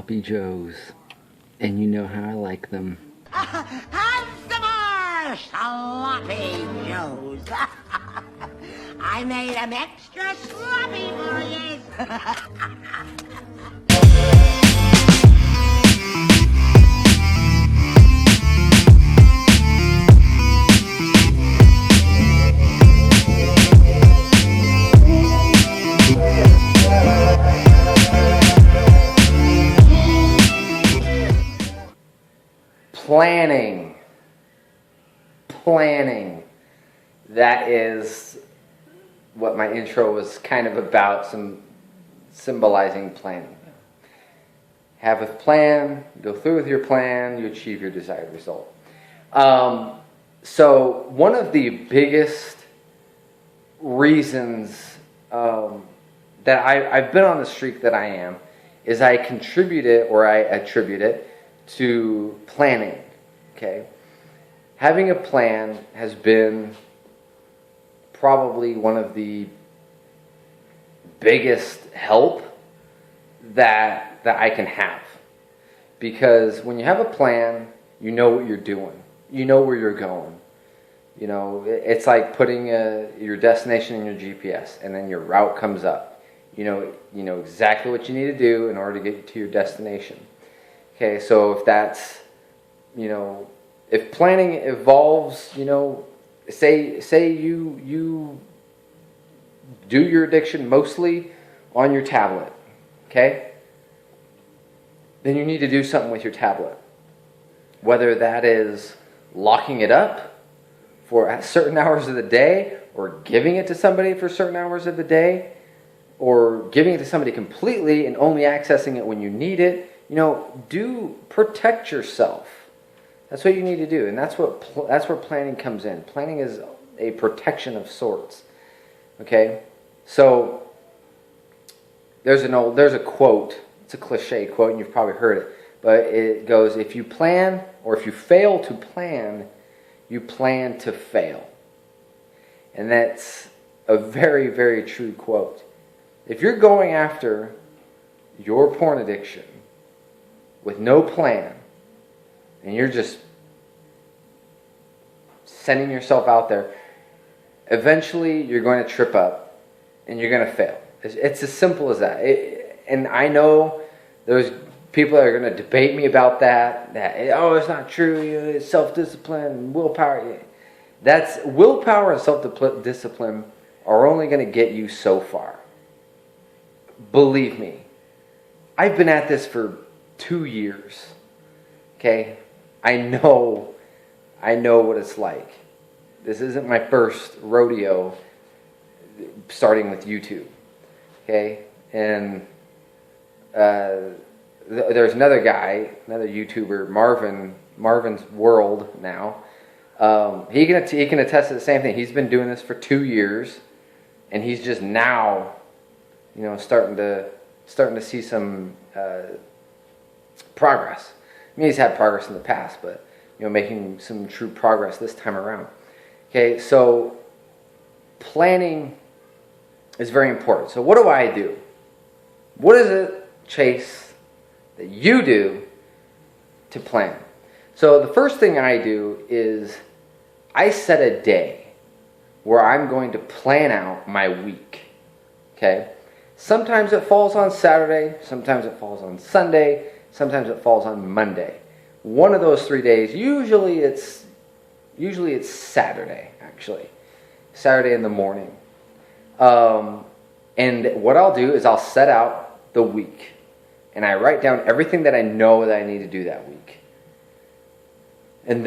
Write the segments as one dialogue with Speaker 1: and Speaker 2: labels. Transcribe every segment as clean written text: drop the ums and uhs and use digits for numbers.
Speaker 1: sloppy joes. And you know how I like them.
Speaker 2: Have some more sloppy joes. I made them extra sloppy for you.
Speaker 3: Planning. That is what my intro was kind of about, some symbolizing planning. Have a plan, go through with your plan, you achieve your desired result. So one of the biggest reasons that I've been on the streak that I am is I attribute it to planning. Okay, having a plan has been probably one of the biggest help that I can have, because when you have a plan, you know what you're doing, you know where you're going. You know, it's like putting your destination in your GPS, and then your route comes up. You know exactly what you need to do in order to get to your destination. Okay, so if that's, if planning evolves, say you do your addiction mostly on your tablet, okay? Then you need to do something with your tablet. Whether that is locking it up for certain hours of the day, or giving it to somebody for certain hours of the day, or giving it to somebody completely and only accessing it when you need it. Do protect yourself. That's what you need to do, and that's where planning comes in. Planning is a protection of sorts. Okay, so there's a quote. It's a cliche quote, and you've probably heard it, but it goes: if you plan, or if you fail to plan, you plan to fail. And that's a very, very true quote. If you're going after your porn addiction with no plan, and you're just sending yourself out there, eventually you're going to trip up and you're going to fail. It's as simple as that. And I know there's people that are going to debate me about that it's not true, it's self-discipline, willpower. That's willpower and self-discipline are only going to get you so far. Believe me, I've been at this for 2 years. Okay, I know what it's like. This isn't my first rodeo starting with YouTube. Okay, and there's another guy, another YouTuber, Marvin's World now. He can attest to the same thing. He's been doing this for 2 years, and he's just now, starting to see some progress. I mean, he's had progress in the past, but making some true progress this time around. Okay, so planning is very important. So what do I do? What is it, Chase, that you do to plan? So the first thing I do is I set a day where I'm going to plan out my week. Okay? Sometimes it falls on Saturday, sometimes it falls on Sunday, sometimes it falls on Monday. One of those 3 days, usually it's Saturday, actually. Saturday in the morning. And what I'll do is I'll set out the week. And I write down everything that I know that I need to do that week. And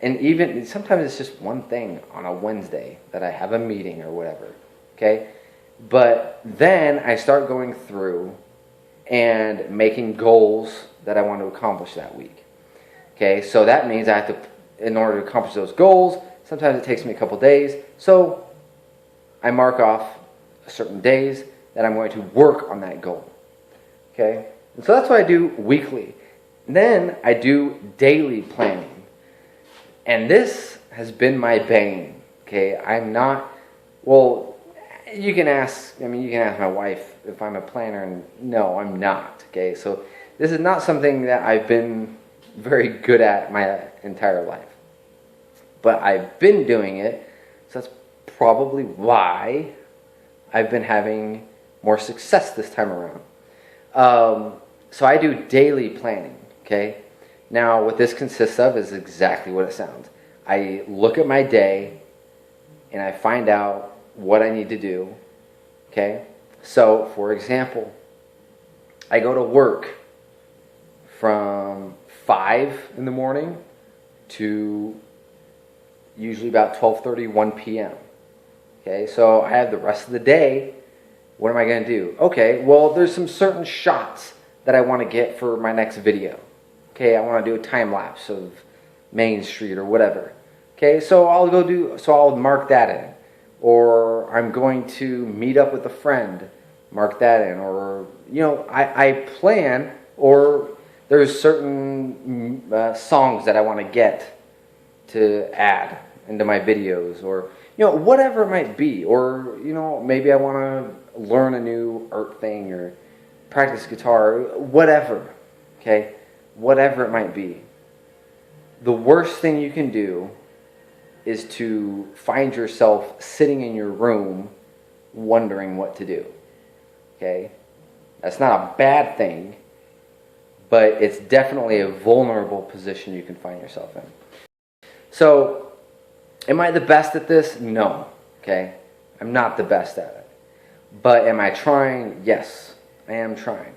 Speaker 3: even sometimes it's just one thing on a Wednesday that I have a meeting or whatever. Okay? But then I start going through and making goals that I want to accomplish that week. Okay, so that means I have to, in order to accomplish those goals, sometimes it takes me a couple days. So I mark off certain days that I'm going to work on that goal. Okay, and so that's what I do weekly. Then I do daily planning. And this has been my bane. Okay, You can ask, I mean, you can ask my wife if I'm a planner, and no, I'm not, okay? So this is not something that I've been very good at my entire life. But I've been doing it, so that's probably why I've been having more success this time around. So I do daily planning, okay? Now, what this consists of is exactly what it sounds. I look at my day, and I find out what I need to do, okay? So, for example, I go to work from 5 in the morning to usually about 12:30, 1 p.m. Okay, so I have the rest of the day. What am I going to do? Okay, well, there's some certain shots that I want to get for my next video. Okay, I want to do a time lapse of Main Street or whatever. Okay, so I'll mark that in. Or I'm going to meet up with a friend, mark that in. Or, you know, I plan, or there's certain songs that I want to get to add into my videos, or, you know, whatever it might be. Or, you know, maybe I want to learn a new art thing or practice guitar, whatever, okay? Whatever it might be. The worst thing you can do is to find yourself sitting in your room wondering what to do, okay? That's not a bad thing, but it's definitely a vulnerable position you can find yourself in. So, am I the best at this? No, okay? I'm not the best at it. But am I trying? Yes, I am trying.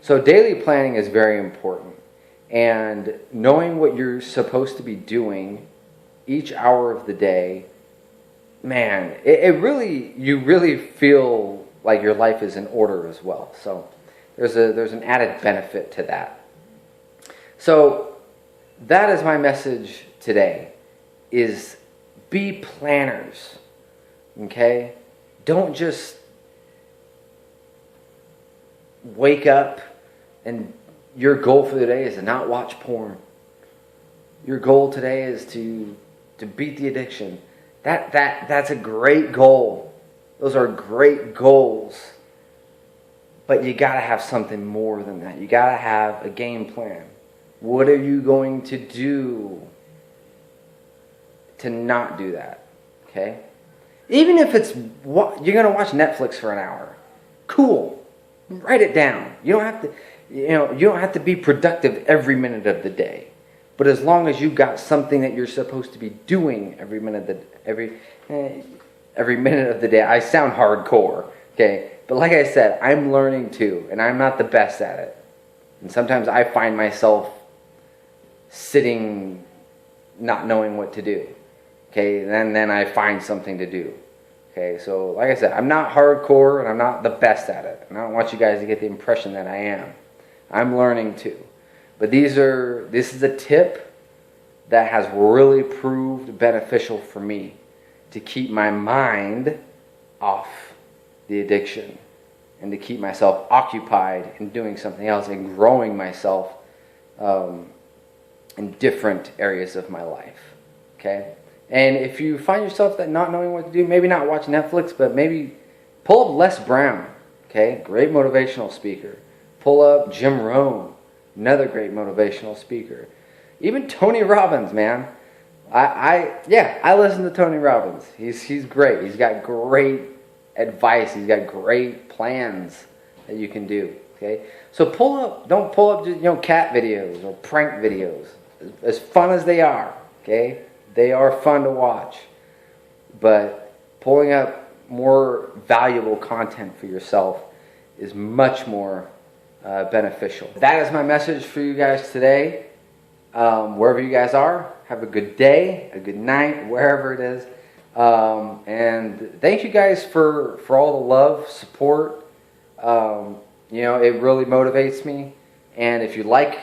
Speaker 3: So daily planning is very important. And knowing what you're supposed to be doing each hour of the day, man, you really feel like your life is in order as well. So there's an added benefit to that. So that is my message today, is be planners, okay? Don't just wake up and your goal for the day is to not watch porn. Your goal today is to beat the addiction. That's a great goal. Those are great goals. But you got to have something more than that. You got to have a game plan. What are you going to do to not do that? Okay? Even if it's you're going to watch Netflix for an hour. Cool. Write it down. You don't have to be productive every minute of the day. But as long as you've got something that you're supposed to be doing every minute of the day. I sound hardcore, okay? But like I said, I'm learning too, and I'm not the best at it. And sometimes I find myself sitting not knowing what to do. Okay, and then I find something to do. Okay, so like I said, I'm not hardcore and I'm not the best at it. And I don't want you guys to get the impression that I am. I'm learning too. But this is a tip that has really proved beneficial for me to keep my mind off the addiction and to keep myself occupied in doing something else and growing myself in different areas of my life. Okay? And if you find yourself that not knowing what to do, maybe not watch Netflix, but maybe pull up Les Brown. Okay? Great motivational speaker. Pull up Jim Rohn. Another great motivational speaker. Even Tony Robbins, man. I listen to Tony Robbins. He's great. He's got great advice. He's got great plans that you can do. Okay, so don't pull up just cat videos or prank videos. As fun as they are, okay, they are fun to watch. But pulling up more valuable content for yourself is much more beneficial. That is my message for you guys today. Wherever you guys are, have a good day, a good night, wherever it is. And thank you guys for all the love, support. It really motivates me. And if you like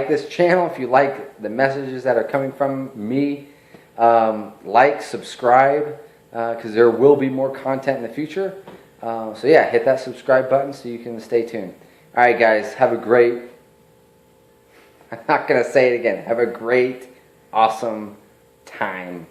Speaker 3: this channel, if you like the messages that are coming from me, subscribe, because there will be more content in the future. Hit that subscribe button so you can stay tuned. All right, guys, have a great, I'm not going to say it again, have a great, awesome time.